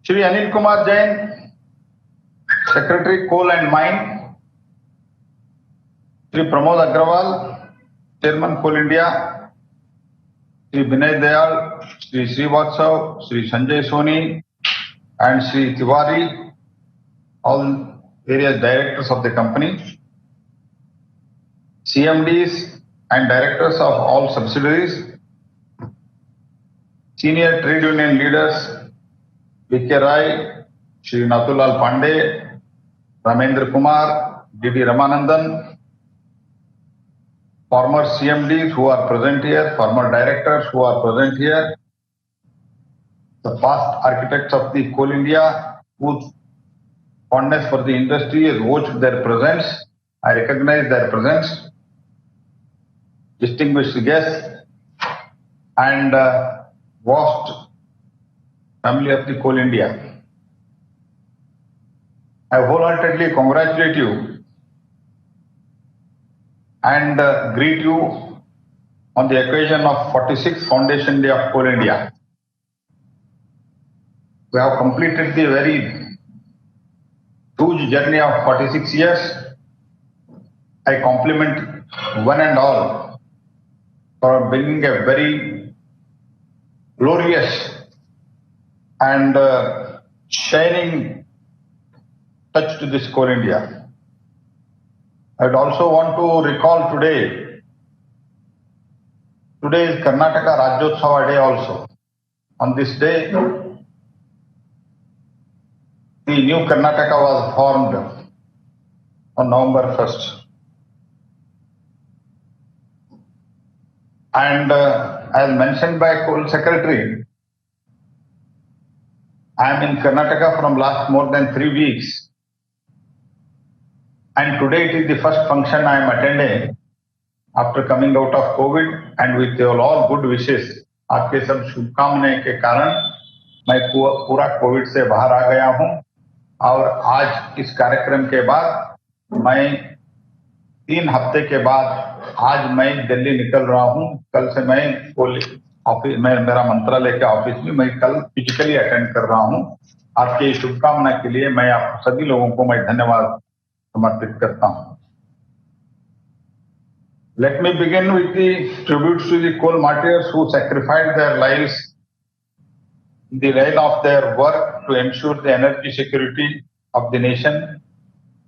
Shri Anil Kumar Jain, Secretary Coal and Mine, Shri Pramod Agrawal, Chairman Coal India, Shri Binay Dayal, Shri Srivatsav, Shri Sanjay Soni, and Shri Tiwari, all various directors of the company, CMDs and directors of all subsidiaries, senior trade union leaders, V.K. Rai, Shri Natulal Pandey, Ramendra Kumar, D.D. Ramanandan, former CMDs who are present here, former directors who are present here, the past architects of the Coal India whose fondness for the industry has watched their presence. I recognize their presence. Distinguished guests and vast family of the Coal India. I wholeheartedly congratulate you and greet you on the occasion of 46th Foundation Day of Coal India. We have completed the very huge journey of 46 years. I compliment one and all for bringing a very glorious and shining touch to this Coal India. I would also want to recall today is Karnataka Rajyotsava Day also. On this day, the new Karnataka was formed on November 1st. And as mentioned by Coal Secretary, I am in Karnataka from last more than 3 weeks. And today it is the first function I am attending after coming out of COVID and with all good wishes. आपके सब शुभकामनाएं के कारण मैं पूरा Covid से बाहर आ गया हूं और आज इस कार्यक्रम के बाद मैं 3 हफ्ते के बाद आज मैं दिल्ली निकल रहा हूं। कल से मैं ऑफिस में मेरा मंत्रालय के ऑफिस में मैं कल फिजिकली अटेंड कर रहा हूं। आपके शुभकामना के लिए मैं आप सभी लोगों को मैं धन्यवाद समर्पित करता हूं। Let me begin with the tributes to the coal martyrs who sacrificed their lives in the line of their work to ensure the energy security of the nation,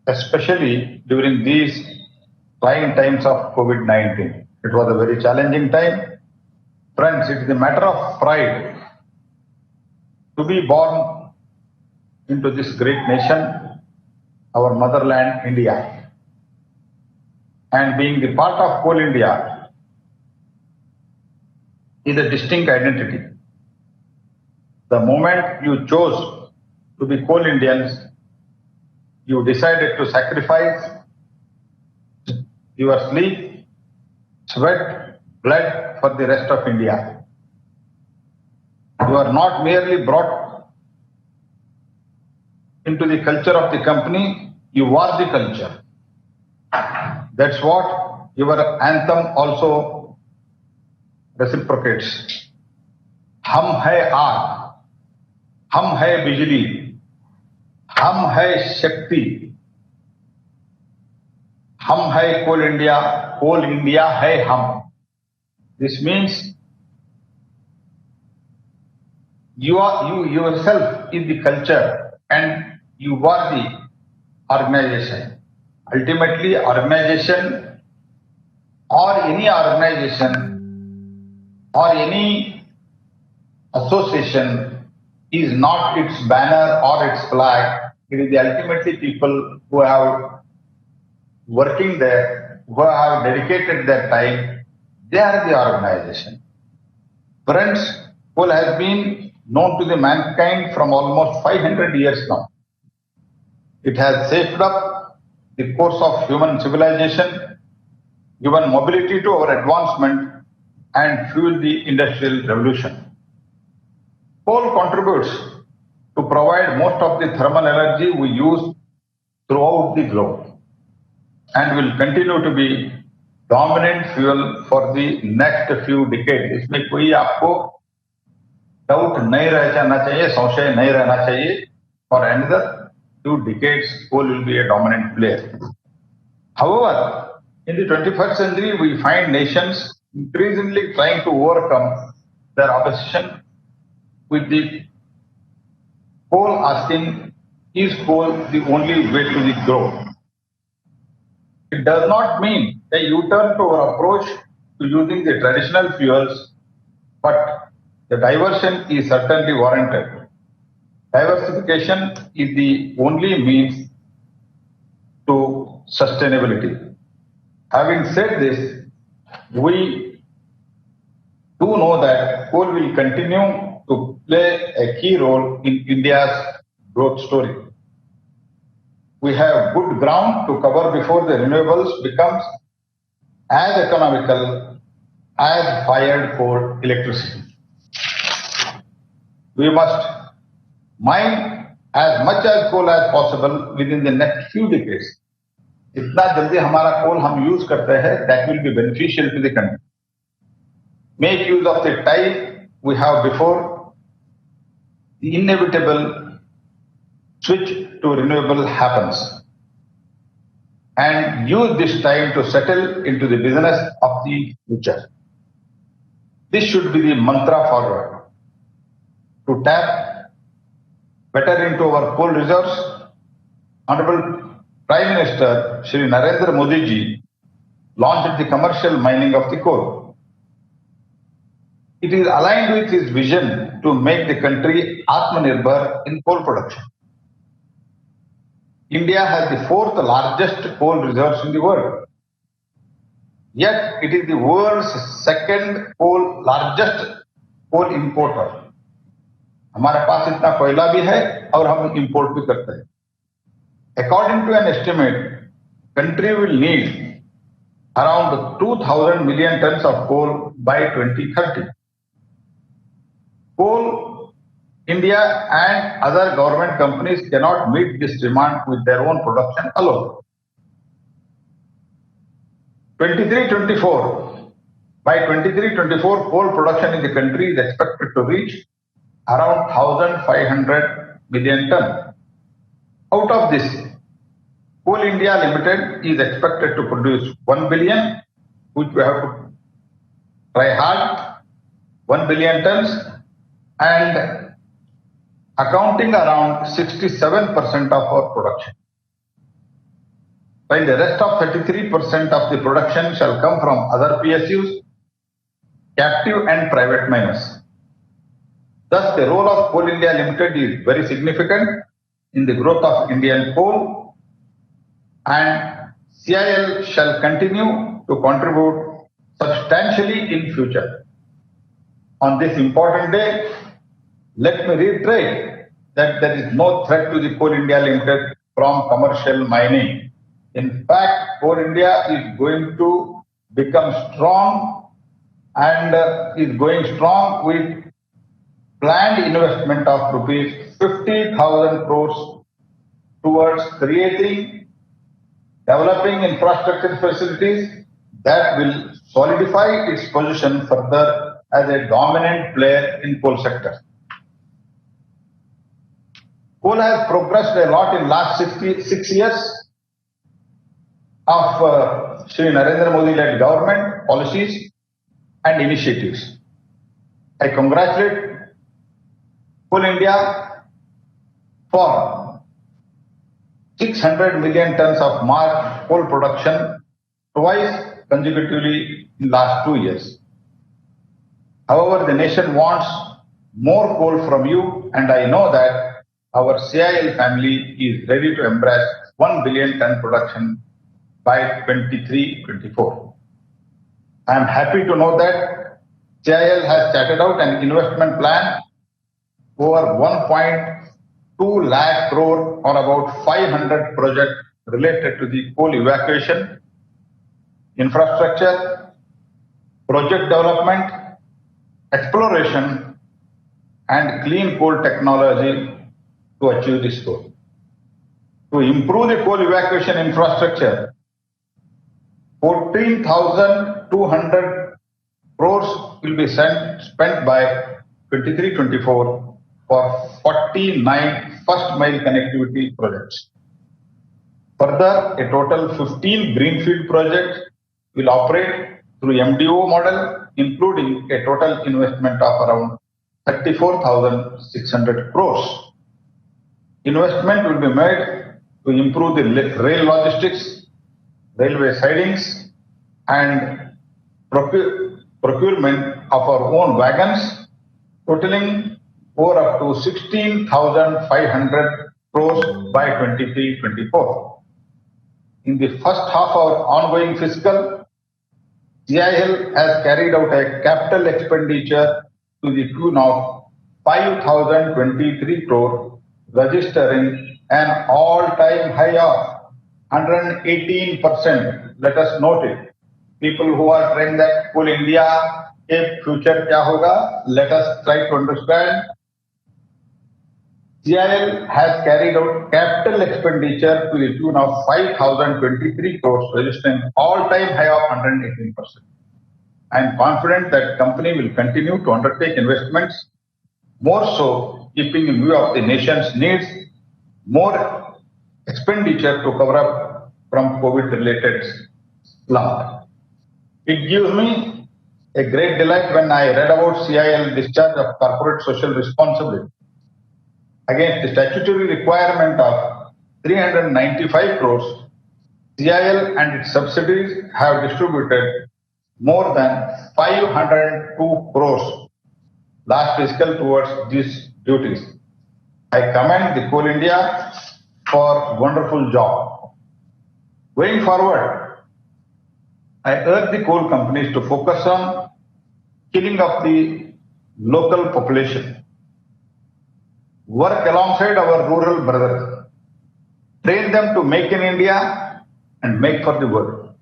especially during these trying times of COVID-19. It was a very challenging time. Friends, it is a matter of pride to be born into this great nation, our motherland, India. And being the part of Coal India is a distinct identity. The moment you chose to be Coal Indians, you decided to sacrifice your sleep, sweat, blood for the rest of India. You are not merely brought into the culture of the company, you are the culture. That's what your anthem also reciprocates. हम है आग, हम है बिजली, हम है शक्ति, हम है कोल इंडिया है हम. This means you yourself is the culture and you are the organization. Ultimately, organization or any association is not its banner or its flag. It is the ultimately people who have working there, who have dedicated their time. They are the organization. Friends, coal has been known to the mankind from almost 500 years now. It has shaped up the course of human civilization, given mobility to our advancement, and fueled the industrial revolution. Coal contributes to provide most of the thermal energy we use throughout the globe and will continue to be dominant fuel for the next few decades. इसमें कोई आपको doubt नहीं रह जाना चाहिए, संशय नहीं रहना चाहिए. For another 2 decades, coal will be a dominant player. However, in the 21st century, we find nations increasingly trying to overcome their opposition with the coal, asking, is coal the only way to the growth? It does not mean a U-turn to our approach to using the traditional fuels, but the diversion is certainly warranted. Diversification is the only means to sustainability. Having said this, we do know that coal will continue to play a key role in India's growth story. We have good ground to cover before the renewables becomes as economical as fired coal electricity. We must mine as much as coal as possible within the next few decades. जितना जल्दी हमारा कोल हम use करते हैं, that will be beneficial to the country. Make use of the time we have before the inevitable switch to renewable happens, and use this time to settle into the business of the future. This should be the mantra forward. To tap better into our coal reserves, Honorable Prime Minister Shri Narendra Modi ji launched the commercial mining of the coal. It is aligned with his vision to make the country Atmanirbhar in coal production. India has the fourth largest coal reserves in the world. Yet it is the world's second largest coal importer. हमारे पास इतना कोयला भी है और हम import भी करते हैं. According to an estimate, country will need around 2,000 million tons of coal by 2030. Coal, India and other government companies cannot meet this demand with their own production alone. 23-24, by 23-24, coal production in the country is expected to reach around 1,500 million tons. Out of this, Coal India Limited is expected to produce 1 billion, which we have to try hard, 1 billion tons, and accounting around 67% of our production. While the rest of 33% of the production shall come from other PSUs, captive and private miners. Thus, the role of Coal India Limited is very significant in the growth of Indian coal, and CIL shall continue to contribute substantially in future. On this important day, let me reiterate that there is no threat to the Coal India Limited from commercial mining. In fact, Coal India is going to become strong and is going strong with planned investment of rupees 50,000 crores towards creating, developing infrastructure facilities that will solidify its position further as a dominant player in coal sector. Coal has progressed a lot in last 6 years of Shri Narendra Modi-led government policies and initiatives. I congratulate Coal India for 600 million tons of marked coal production twice consecutively in last 2 years. However, the nation wants more coal from you, and I know that our CIL family is ready to embrace 1 billion ton production by 23-24. I am happy to know that CIL has charted out an investment plan over 1.2 lakh crore or about 500 projects related to the coal evacuation, infrastructure, project development, exploration, and clean coal technology to achieve this goal. To improve the coal evacuation infrastructure, 14,200 crores will be spent by 23-24 for 49 first mile connectivity projects. Further, a total 15 greenfield projects will operate through MDO model, including a total investment of around 34,600 crores. Investment will be made to improve the rail logistics, railway sidings, and procurement of our own wagons, totaling over up to 16,500 crores by 23-24. In the first half of our ongoing fiscal, CIL has carried out a capital expenditure to the tune of 5,023 crore, registering an all-time high of 118%. Let us note it. People who are saying that Coal India के future क्या होगा, let us try to understand. CIL has carried out capital expenditure to the tune of 5,023 crores, registering all-time high of 118%. I am confident that company will continue to undertake investments, more so keeping in view of the nation's needs, more expenditure to cover up from COVID-related slump. It gives me a great delight when I read about CIL discharge of corporate social responsibility. Against the statutory requirement of 395 crores, CIL and its subsidiaries have distributed more than 502 crores last fiscal towards these duties. I commend the Coal India for wonderful job. Going forward, I urge the coal companies to focus on killing of the local population. Work alongside our rural brothers. Train them to make in India and make for the world.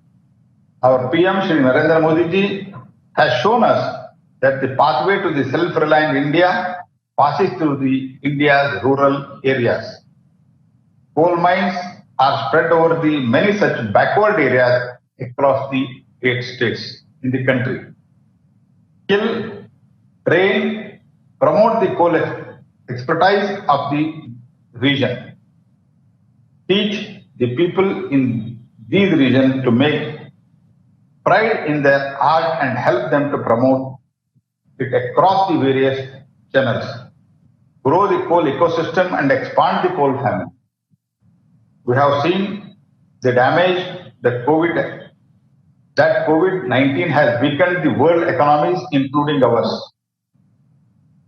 Our PM Shri Narendra Modi ji has shown us that the pathway to the self-reliant India passes through the India's rural areas. Coal mines are spread over the many such backward areas across the 8 states in the country. Kill, train, promote the coal expertise of the region. Teach the people in these regions to make pride in their art and help them to promote it across the various channels. Grow the coal ecosystem and expand the coal family. We have seen the damage that COVID-19 has weakened the world economies, including ours.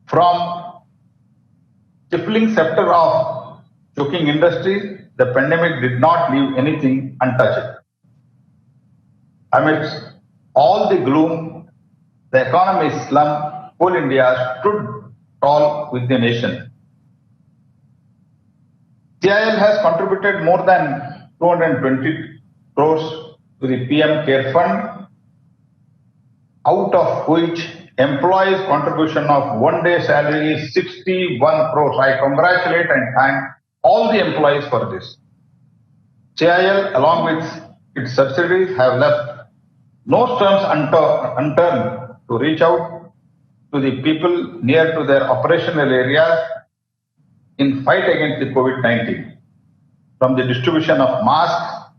From crippling sector of choking industries, the pandemic did not leave anything untouched. Amidst all the gloom, the economy slump, Coal India stood tall with the nation. CIL has contributed more than 220 crores to the PM Care Fund, out of which employees' contribution of one-day salary is 61 crores. I congratulate and thank all the employees for this. CIL, along with its subsidiaries, have left no stones unturned to reach out to the people near to their operational areas in fight against the COVID-19. From the distribution of masks,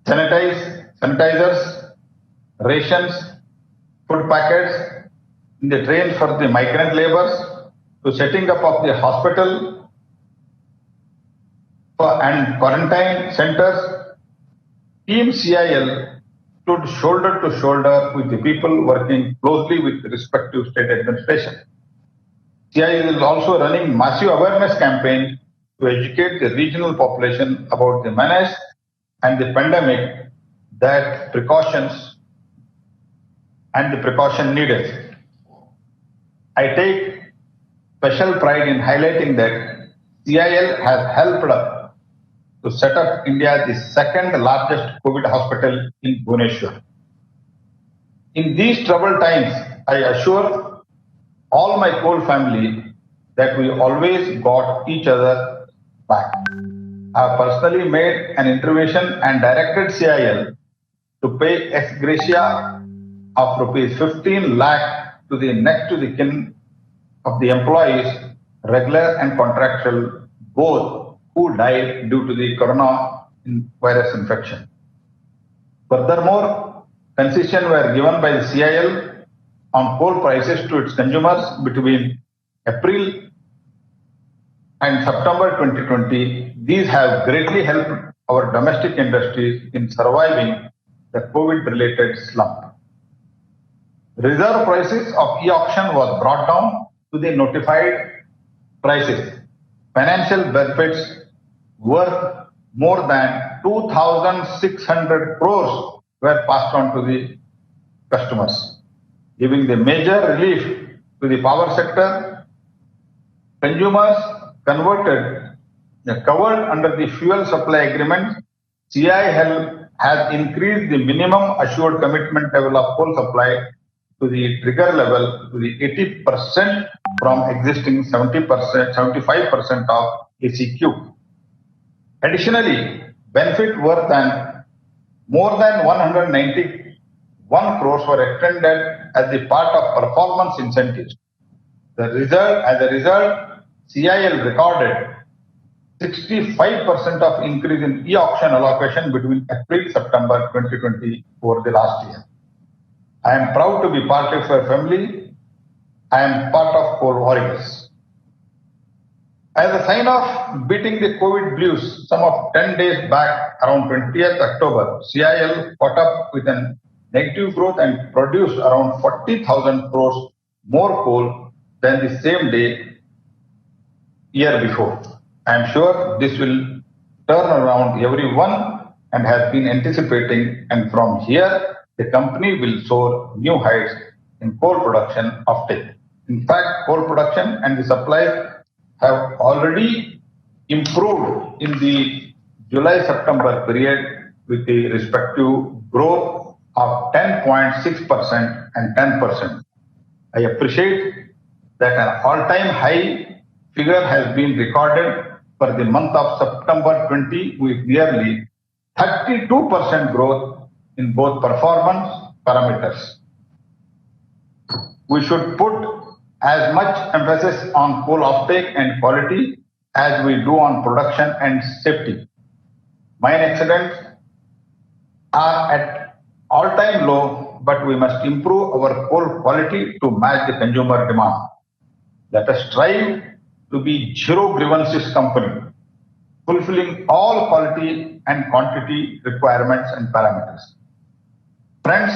sanitizers, rations, food packets in the trains for the migrant laborers, to setting up of the hospital and quarantine centers, Team CIL stood shoulder to shoulder with the people, working closely with the respective state administration. CIL is also running massive awareness campaign to educate the regional population about the menace and the pandemic, that precautions needed. I take special pride in highlighting that CIL has helped to set up India the second largest COVID hospital in Bhubaneswar. In these troubled times, I assure all my coal family that we always got each other back. I have personally made an intervention and directed CIL to pay ex gratia of rupees 15 lakh to the next to the kin of the employees, regular and contractual, both who died due to the coronavirus infection. Furthermore, concessions were given by the CIL on coal prices to its consumers between April and September 2020. These have greatly helped our domestic industries in surviving the COVID-related slump. Reserve prices of e-auction was brought down to the notified prices. Financial benefits worth more than 2,600 crores were passed on to the customers, giving the major relief to the power sector. Consumers covered under the fuel supply agreement. CIL has increased the minimum assured commitment level of coal supply to the trigger level to the 80% from existing 70%, 75% of ACQ. Additionally, benefit worth more than 191 crores were extended as the part of performance incentives. As a result, CIL recorded 65% of increase in e-auction allocation between April-September 2020 over the last year. I am proud to be part of your family. I am part of Coal Warriors. As a sign of beating the COVID blues, some of 10 days back, around 20th October, CIL caught up with a negative growth and produced around 40,000 crores more coal than the same day year before. I am sure this will turn around everyone and has been anticipating, and from here the company will soar new heights in coal production offtake. In fact, coal production and the supply have already improved in the July-September period with the respective growth of 10.6% and 10%. I appreciate that an all-time high figure has been recorded for the month of September 20 with nearly 32% growth in both performance parameters. We should put as much emphasis on coal offtake and quality as we do on production and safety. Mine accidents are at all-time low, but we must improve our coal quality to match the consumer demand. Let us strive to be zero grievances company, fulfilling all quality and quantity requirements and parameters. Friends,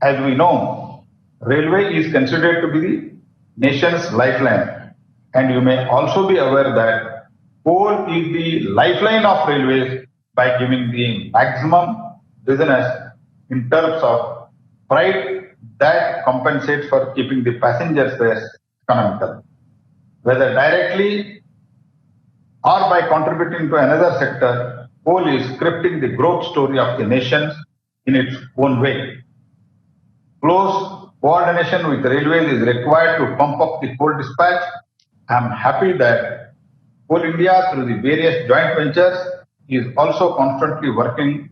as we know, railway is considered to be the nation's lifeline, and you may also be aware that coal is the lifeline of railways by giving the maximum business in terms of freight that compensates for keeping the passenger fares economical. Whether directly or by contributing to another sector, coal is scripting the growth story of the nation in its own way. Close coordination with railways is required to pump up the coal dispatch. I am happy that Coal India, through the various joint ventures, is also constantly working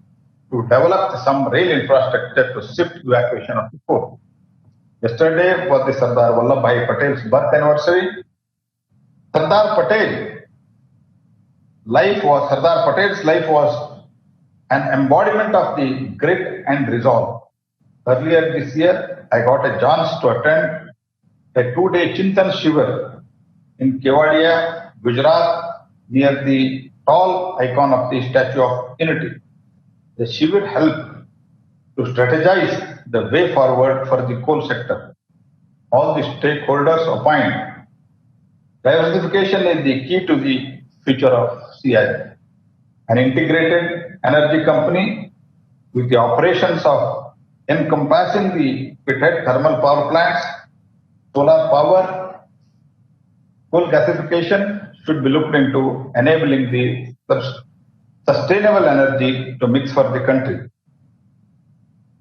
to develop some rail infrastructure to shift evacuation of the coal. Yesterday was the Sardar Vallabhbhai Patel's birth anniversary. Sardar Patel's life was an embodiment of the grit and resolve. Earlier this year, I got a chance to attend a 2-day Chintan Shivir in Kewadia, Gujarat, near the tall icon of the Statue of Unity. The Shivir helped to strategize the way forward for the coal sector. All the stakeholders opined diversification is the key to the future of CIL. An integrated energy company with the operations of encompassing the pithead thermal power plants, solar power, coal gasification should be looked into, enabling the sustainable energy to mix for the country.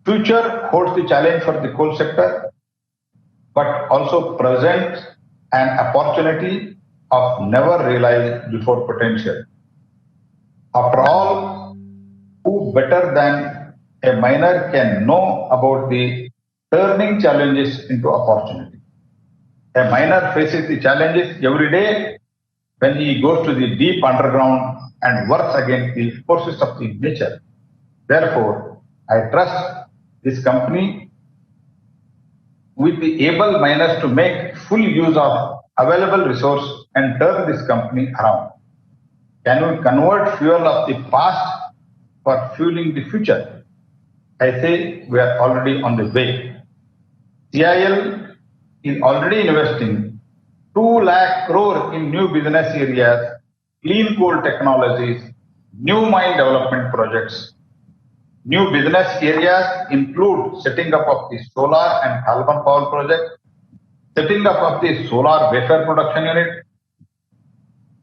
Future holds the challenge for the coal sector, but also presents an opportunity of never realized before potential. After all, who better than a miner can know about the turning challenges into opportunity? A miner faces the challenges every day when he goes to the deep underground and works against the forces of the nature. Therefore, I trust this company with the able miners to make full use of available resource and turn this company around. Can we convert fuel of the past for fueling the future? I say we are already on the way. CIL is already investing 2 lakh crore in new business areas, clean coal technologies, new mine development projects. New business areas include setting up of the solar and carbon power project, setting up of the solar wafer production unit,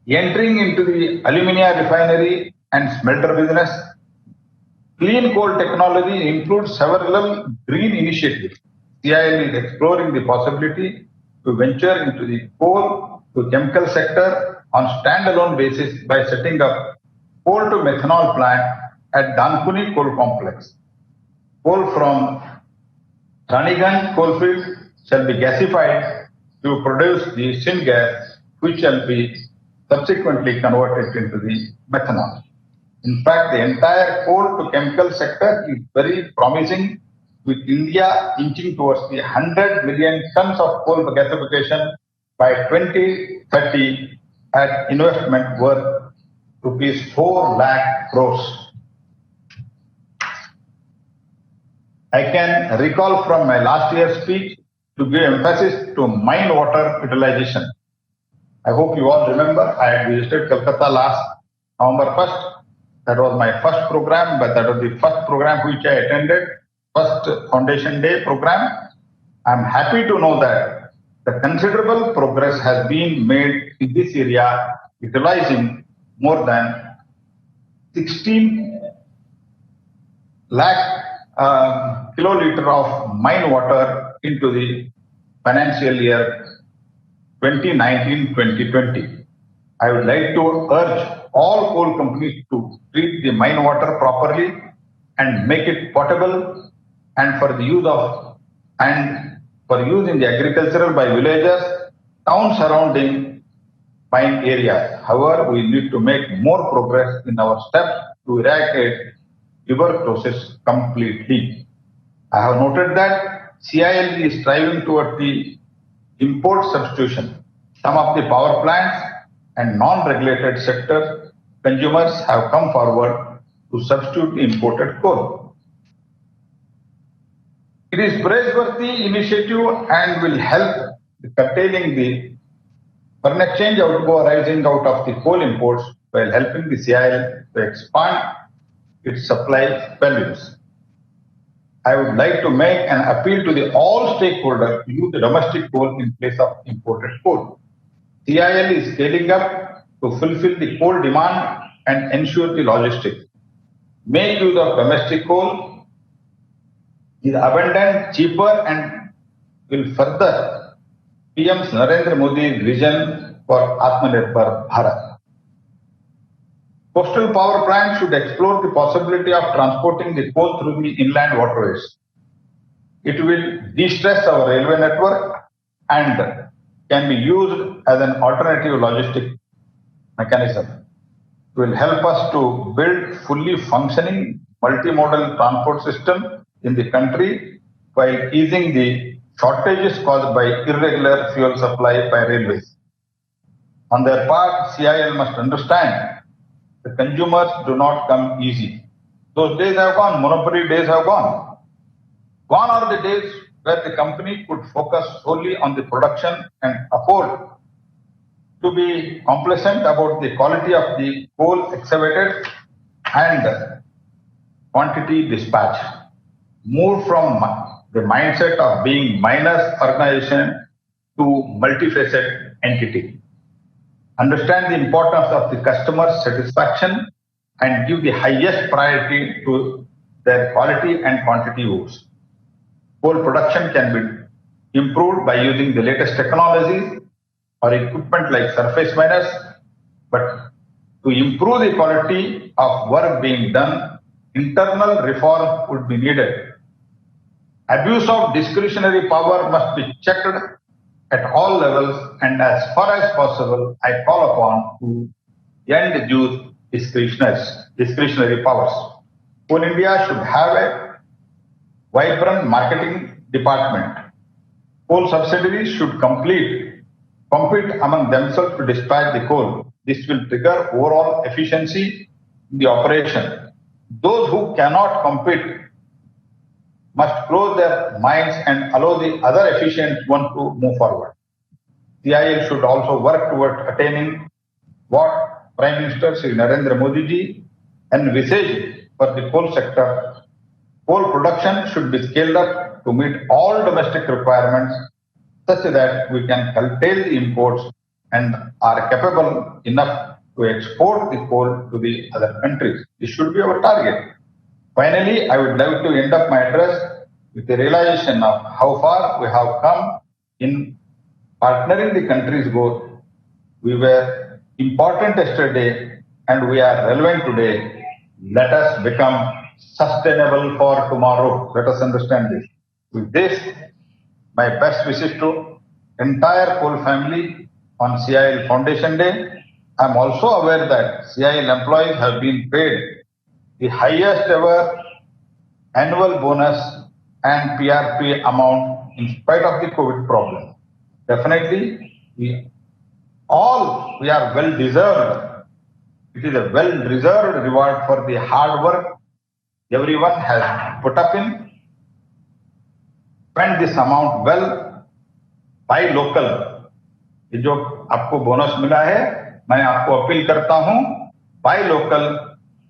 entering into the alumina refinery and smelter business. Clean coal technology includes several green initiatives. CIL is exploring the possibility to venture into the coal to chemical sector on standalone basis by setting up coal to methanol plant at Dankuni coal complex. Coal from Raniganj coalfield shall be gasified to produce the syngas, which shall be subsequently converted into the methanol. In fact, the entire coal to chemical sector is very promising, with India inching towards the 100 million tons of coal gasification by 2030 at investment worth rupees 4 lakh crores. I can recall from my last year's speech to give emphasis to mine water utilization. I hope you all remember I had visited Calcutta last November 1st. That was my first program, but that was the first program which I attended, first Foundation Day program. I'm happy to know that the considerable progress has been made in this area, utilizing more than 16 lakh kiloliter of mine water into the financial year 2019-2020. I would like to urge all coal companies to treat the mine water properly and make it potable and for the use in the agricultural by villagers, towns surrounding mine areas. However, we need to make more progress in our steps to eradicate tuberculosis completely. I have noted that CIL is striving towards the import substitution. Some of the power plants and non-regulated sector consumers have come forward to substitute imported coal. It is praiseworthy initiative and will help curtailing the foreign exchange outgo arising out of the coal imports while helping the CIL to expand its supply values. I would like to make an appeal to the all stakeholders to use the domestic coal in place of imported coal. CIL is scaling up to fulfill the coal demand and ensure the logistics. Make use of domestic coal is abundant, cheaper, and will further PM's Narendra Modi's vision for Atmanirbhar Bharat. Coastal power plants should explore the possibility of transporting the coal through the inland waterways. It will de-stress our railway network and can be used as an alternative logistic mechanism. It will help us to build fully functioning multimodal transport system in the country while easing the shortages caused by irregular fuel supply by railways. On their part, CIL must understand the consumers do not come easy. Those days have gone, monopoly days have gone. Gone are the days where the company could focus solely on the production and afford to be complacent about the quality of the coal excavated and quantity dispatched. Move from the mindset of being miners organization to multifaceted entity. Understand the importance of the customer satisfaction and give the highest priority to their quality and quantity use. Coal production can be improved by using the latest technologies or equipment like surface miners, but to improve the quality of work being done, internal reform would be needed. Abuse of discretionary power must be checked at all levels, and as far as possible, I call upon to end youth discretionary powers. Coal India should have a vibrant marketing department. Coal subsidiaries should compete among themselves to dispatch the coal. This will trigger overall efficiency in the operation. Those who cannot compete must close their minds and allow the other efficient one to move forward. CIL should also work towards attaining what Prime Minister Shri Narendra Modi ji envisaged for the coal sector. Coal production should be scaled up to meet all domestic requirements such that we can curtail the imports and are capable enough to export the coal to the other countries. This should be our target. Finally, I would like to end up my address with the realization of how far we have come in partnering the country's growth. We were important yesterday and we are relevant today. Let us become sustainable for tomorrow. Let us understand this. With this, my best wishes to entire coal family on CIL Foundation Day. I am also aware that CIL employees have been paid the highest ever annual bonus and PRP amount in spite of the COVID problem. Definitely, we are well deserved. It is a well deserved reward for the hard work everyone has put up in. Spend this amount well, buy local. ये जो आपको bonus मिला है, मैं आपको appeal करता हूं, by local,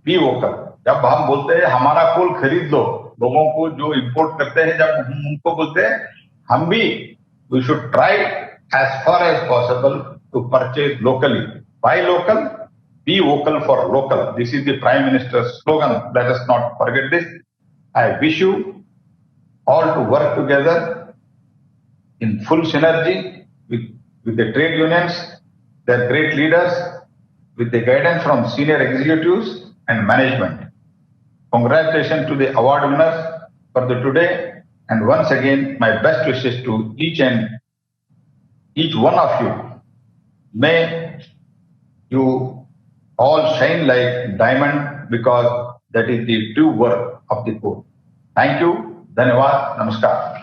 be vocal. जब हम बोलते हैं हमारा कोल खरीद लो, लोगों को जो इंपोर्ट करते हैं, जब हम उनको बोलते हैं, हम भी we should try as far as possible to purchase locally. Buy local, be vocal for local. This is the Prime Minister's slogan. Let us not forget this. I wish you all to work together in full synergy with the trade unions, their great leaders, with the guidance from senior executives and management. Congratulations to the award winners for the today, and once again, my best wishes to each one of you. May you all shine like diamond because that is the true work of the coal. Thank you. Dhanyawad. Namaskar.